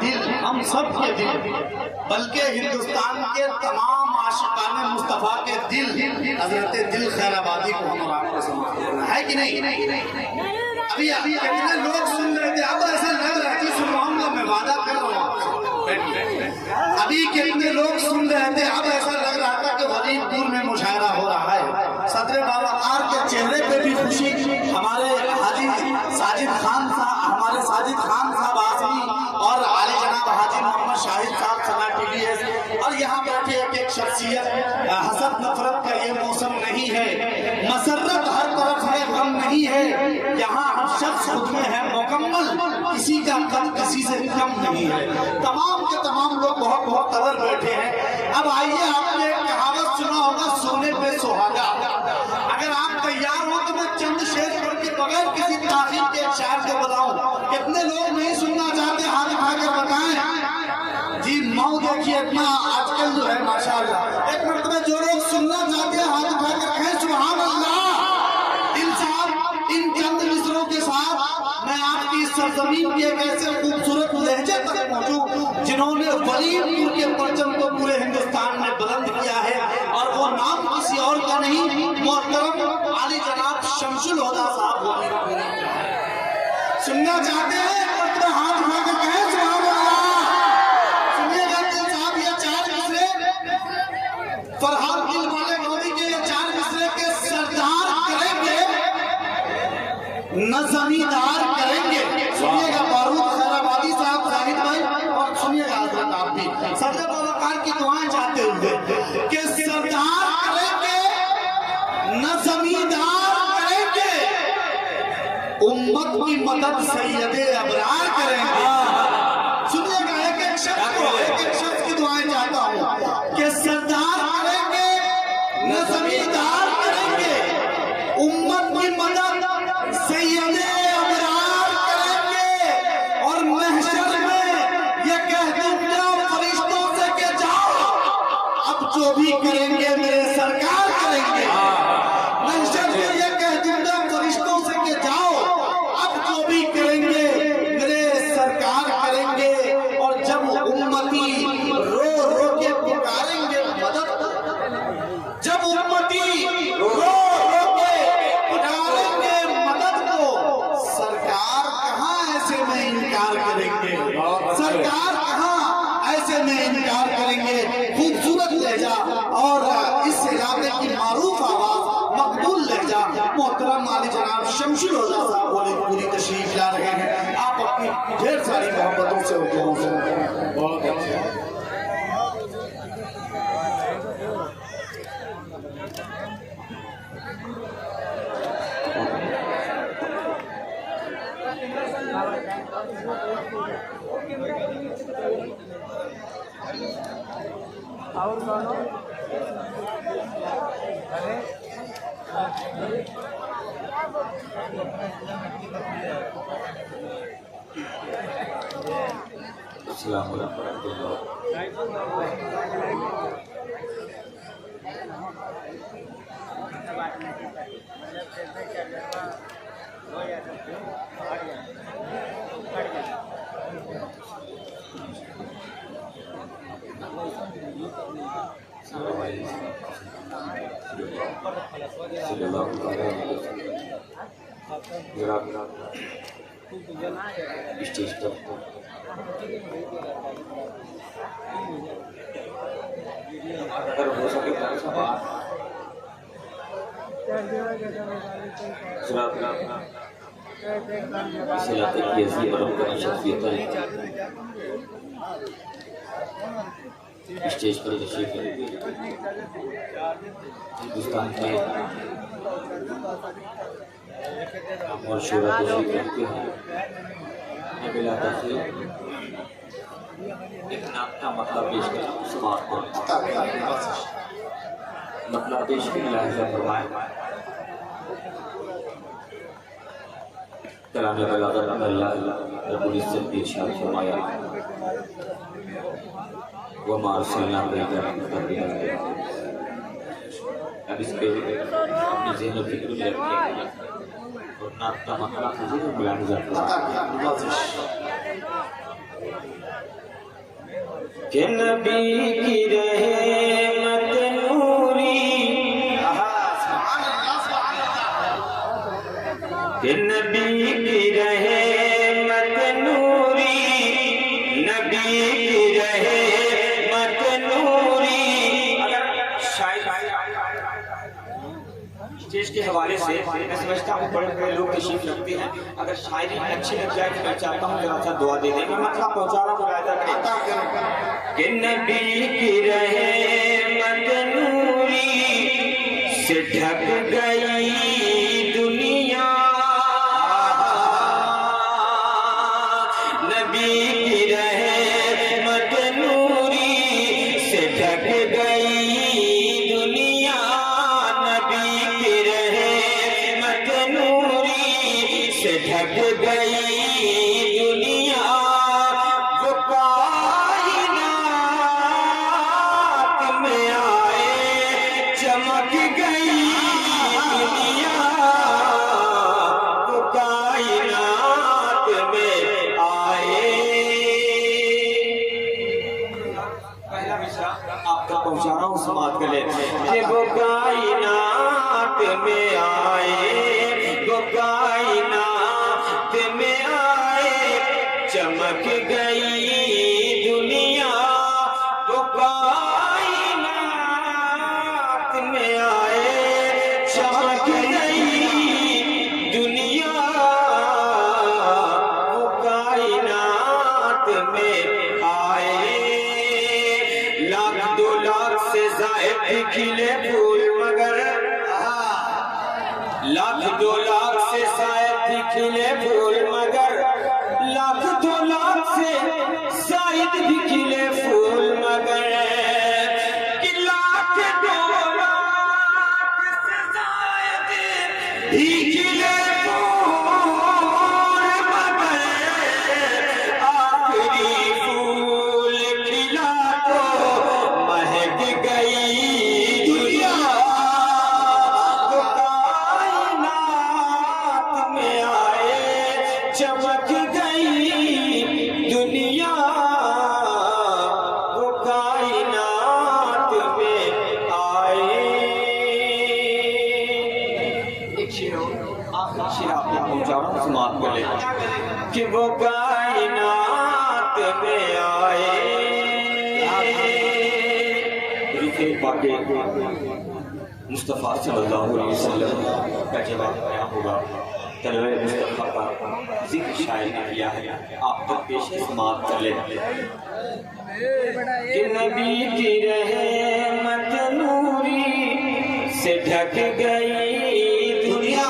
دل، ہم سب کے دل، بلکہ ہندوستان کے تمام عاشقان مصطفیٰ کے دل حضرت دل خیر آبادی کو ہم اور آپ کو سمجھتے ہیں، ہے کہ نہیں؟ ابھی کتنے لوگ سن رہے تھے، اب ایسا لگ رہا ہے سنواؤں گا، میں وعدہ کر رہا ہوں، ابھی کتنے لوگ سن رہے تھے، اب ایسا لگ رہا تھا کہ ولید پور میں مشاعرہ ہو رہا ہے۔ صدر باوقار کے چہرے پہ بھی خوشی، ہمارے حاجی ساجد خان صاحب آزمی اور عالی جناب حاجی محمد شاہد صاحب سنا ٹی وی ایس، اور یہاں بیٹھے ایک شخصیت، حسد نفرت کا یہ موسم نہیں ہے، مسرت ہر طرف ہے، غم نہیں ہے، یہاں ہر شخص خود میں ہے مکمل، کسی کا قد کسی سے کم نہیں ہے، تمام کے تمام لوگ بہت بہت قدر بیٹھے ہیں۔ اب آئیے، آپ نے ایک کہاوت سنا ہوگا، سونے پہ سہاگا، اگر آپ تیار ہو تو میں چند شعر پڑھ کے بغیر کسی تاخیر کے ایک شاعر کو بتاؤں، کتنے لوگ نہیں سننا چاہتے، ہاتھ اٹھا کر بتائیں جی۔ مئو دیکھیے اتنا آج کل جو ہے ماشاءاللہ، ایک مرتبہ جو لوگ سننا چاہتے ہیں ہاتھ اٹھا کر کہیں سبحان اللہ۔ دل صاحب، ان چند مصروں کے ساتھ میں آپ کی سرزمین کے ایک ایسے خوبصورت لہجے تک پہنچوں جنہوں نے ولید پور کے پرچم کو پورے ہندوستان میں بلند کیا ہے، اور وہ نام کسی اور کا نہیں، محترم عالی جناب شمس الہدیٰ صاحب ولید پوری کا ہے۔ سننا چاہتے ہیں ایک مرتبہ ہاتھ اٹھا کر کہیں سبحان اللہ۔ سنیے گا دل صاحب، یہ چار مصرے فرحان دل والے گوری کے، یہ چار مصرے کے سردار کریں گے، نہ زمیندار کریں گے۔ سنیے گا بارود خیر آبادی صاحب، زاہد بھائی، اور سنیے گا حضرت آپ بھی صدر باوقار کی دعائیں چاہتے ہوئے کہ سردار کریں گے، نہ زمیندار کریں گے، امت کی مدد سید ابرار کریں گے۔ سنیے گا ایک شخص کی دعائیں چاہتا ہوں کہ سردار کریں گے، نہ زمیندار کریں گے، امت کی مدد سید ابرار کریں گے، اور محشر میں یہ کہہ دوں گا فرشتوں سے کہ جاؤ، اب جو بھی کریں گے میرے سرکار کریں گے۔ محشر میں یہ کہہ دوں گا فرشتوں سے کہ جاؤ، اب جو بھی کریں گے میرے سرکار کریں گے، اور جب امتی رو رو کے پکاریں گے مدد، جب امتی رو رو کے پکاریں گے مدد کو، سرکار کہاں ایسے میں انکار کریں گے، سرکار کہاں ایسے میں انکار کریں گے۔ خوبصورت لہجہ اور اس علاقے کی معروف آواز، مقبول لہجہ، محترم عالی جناب شمس الہدیٰ صاحب ولید پوری تشریف لا رہے ہیں۔ آپ اپنی ڈھیر ساری محبتوں سے اردو سے بہت اچھا۔ اور گانوں السلام علیکم ورحمۃ اسٹیج پر اگر ہو سکے تو سب اس علاقے کی عظیم اور بڑی شخصیتیں اسٹیج پر تشریف لے ہندوستان میں اور شعرا تشریف رکھتے ہیں۔ بلا تاخیر ایک نام کا مطلب پیش کرنا سماعت کو مطلب پیش کی ملاحظہ فرمائے۔ کلام بلاغت میں اللہ رب العزت نے ارشاد فرمایا وَمَا أَرْسَلْنَاكَ إِلَّا رَحْمَةً لِلْعَالَمِينَ۔ اب اس پہ اپنی ذہن و فکر میں رکھیں اور نام کا مطلب ضرور ملاحظہ فرمائے۔ کہ نبی کی رحمت نوری، کہ نبی کی رحمت نوری، نبی کی رحمت نوری. اسٹیج کے حوالے سے میں سمجھتا ہوں بڑے بڑے لوگ تشریف رکھتے ہیں، اگر شاعری اچھی لگ جائے تو میں چاہتا ہوں ذرا سا دعا دے دیں. میں مطلب پہنچا رہا ہوں ملاحظہ کریں کہ نبی کی رحمت نوری سے ڈھک گئی دنیا، نبی کی رحمت نوری سے ڈھک گئی دنیا، نبی کی رحمت نوری سے ڈھک گئی دنیا. وہ کائنات میں آئے چمک گئی دنیا، وہ کائنات میں آئے. پہلا مصرع آپ تک پہنچا رہا ہوں، سماعت کر لیں کہ وہ کائنات میں آئے، وہ کائنات میں آئے چمک گئی دنیا، وہ کائنات میں آئے چمک گئی دنیا، وہ کائنات میں آئے. لاکھ دو لاکھ سے زائد کھلے پھول مگر، لاکھ دو لاکھ سے زائد کھلے پھول مگر، لاکھ دو لاکھ سے زائد بھی کھلے پھول مگر، کہ لاکھ دو لاکھ سے زائد بھی کھلے پھول مگر، آخری پھول کھلا تو مہک گئی دنیا. وہ کائنات میں آئے چمک گئی دنیا، وہ کائنات میں آئے. ایک شعر آخری شعر آپ کو پہنچا رہا ہوں، سماعت کر لیں کہ وہ کائنات میں آئے. پاک مصطفیٰ صلی اللہ علیہ وسلم کا جواب آیا ہوگا. طلوع مصطفیٰ کا ذکر شاعر نے کیا ہے، آپ تک پیش سماعت کر لیں کہ نبی کی رحمت نوری سے ڈھک گئی دنیا،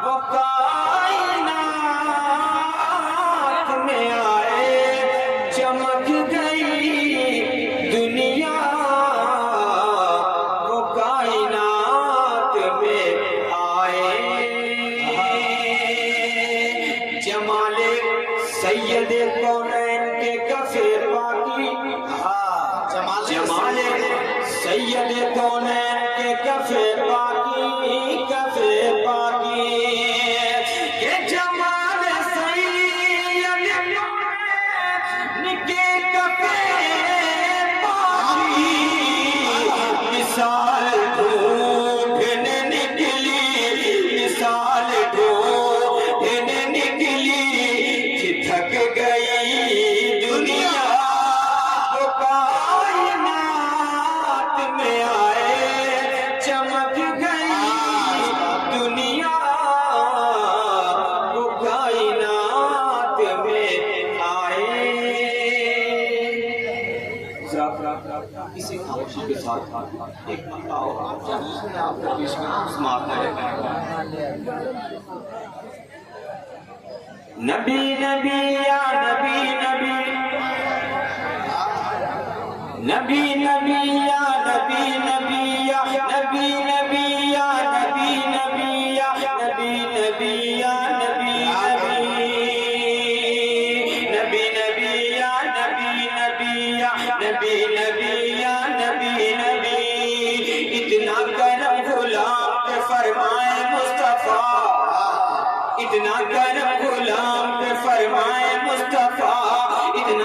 وہ کائنات میں آئے چمک گئی دنیا، وہ کائنات میں آئے. جمال سید کونین کے کفر باقی، جمال سید کونین کے کفر باقی، کفر باقی، کہ جمال سید کونین کے کفر باقی، مثال ڈھونڈنے نکلی، مثال ڈھونڈنے نکلی، کہ تھک گئی دنیا، وہ کائنات میں آئے چمک گئی دنیا، وہ کائنات میں آئے. اسی خاموشی کے ساتھ ایک مرتبہ اور آپ کو پیش کروں، سماعت کریں. نبی نبی یا نبی نبی، نبی نبی یا نبی نبی یا نبی نبی یا نبی نبی یا نبی نبی یا نبی نبی، نبی نبی یا نبی نبی یا نبی نبی یا نبی نبی. اتنا کرم غلام پہ فرمائے مصطفیٰ، اتنا کرم غلام پہ فرمائے مصطفیٰ، اتنا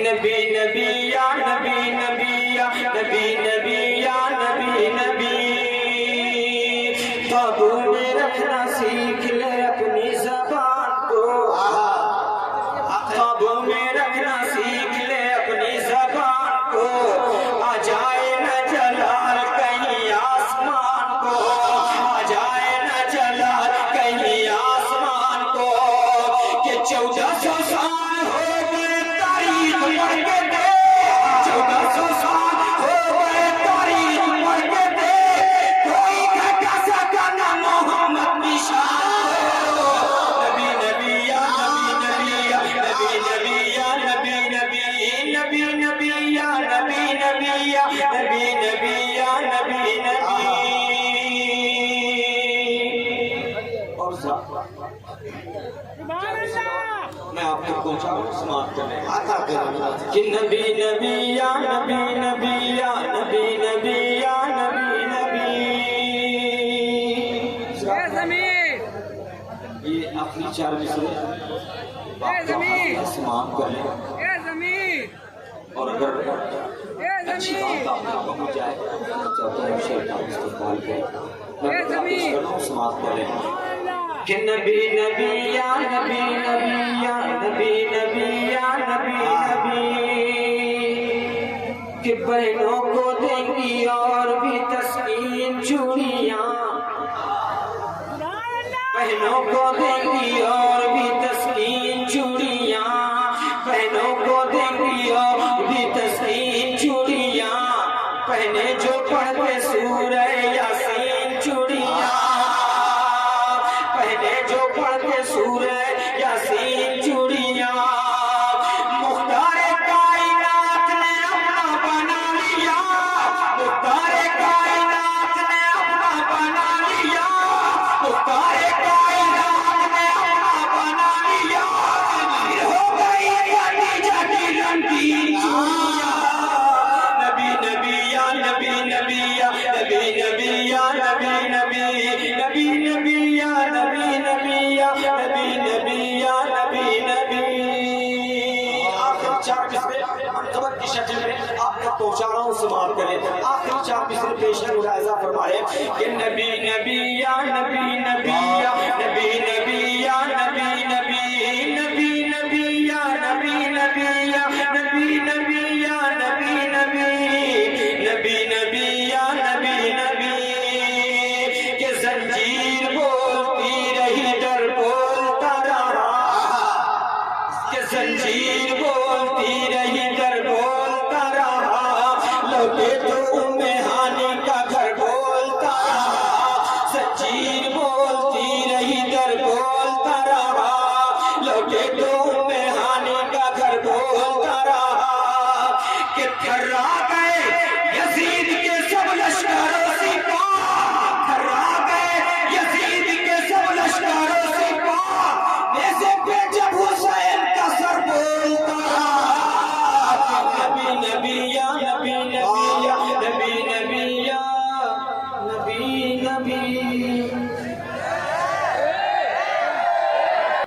نبی نبی یا نبی نبی یا نبی نبی یا نبی نبی قابو میں رکھنا سیکھ لے اپنی زبان کو قابو میں رکھنا سیکھ لے اپنی زبان کو آ جائے نہ جلال کہیں آسمان کو آ جائے نہ جلال کہیں آسمان کو کہ 1400 سال ہو گئے تاریخ پڑھ کے دے 1400 سال ہو گئے تاریخ پڑھ کے دے کوئی گھٹا سکا نہ محمد نشان نبی نبی یا نبی نبی یا نبی نبی یا نبی نبی نبی نبی یا نبی نبی یا نبی نبی یا نبی نبی اور میں آپ تک پہنچا ہوں سماعت کریں کہ نبی نبی یا نبی نبی یا نبی نبی یا نبی نبی یہ آخری 4 مصرے سماعت کریں اور اگر اچھی بات آپ تک پہنچ جائے چاہتا ہوں شیخ کا استقبال کریں میں پیش کرتا ہوں سماعت کریں کہ نبی نبی یا نبی نبی یا نبی نبی یا نبی نبی کہ بہنوں کو دیں گی اور بھی تسکین چوڑیاں بہنوں کو دیں گی اور بھی تسکین چوڑیاں بہنوں کو دیں گی اور بھی تسکین چوڑیاں پہنے جو پڑھتے سورہ یاسین چوڑیاں پہنے جو پڑھتے سورہ یاسین چوڑیاں مختار کائنات نے اپنا بنا لیا مختار کائنات نے اپنا بنا لیا مختار کائنات نے اپنا بنا لیا پھر ہو گئی جٹی جٹی رنگین چوڑیاں نبی نبی یا نبی نبی یا نبی نبی یا نبی نبی نبی نبی یا نبی نبی یا نبی نبی یا نبی نبی آخر 4 مصرے منقبت کی شکل میں آپ تک پہنچا رہا ہوں سماعت کریں آخر 4 مصرے پیش ہے ملاحظہ فرمائے کہ نبی نبی یا نبی نبی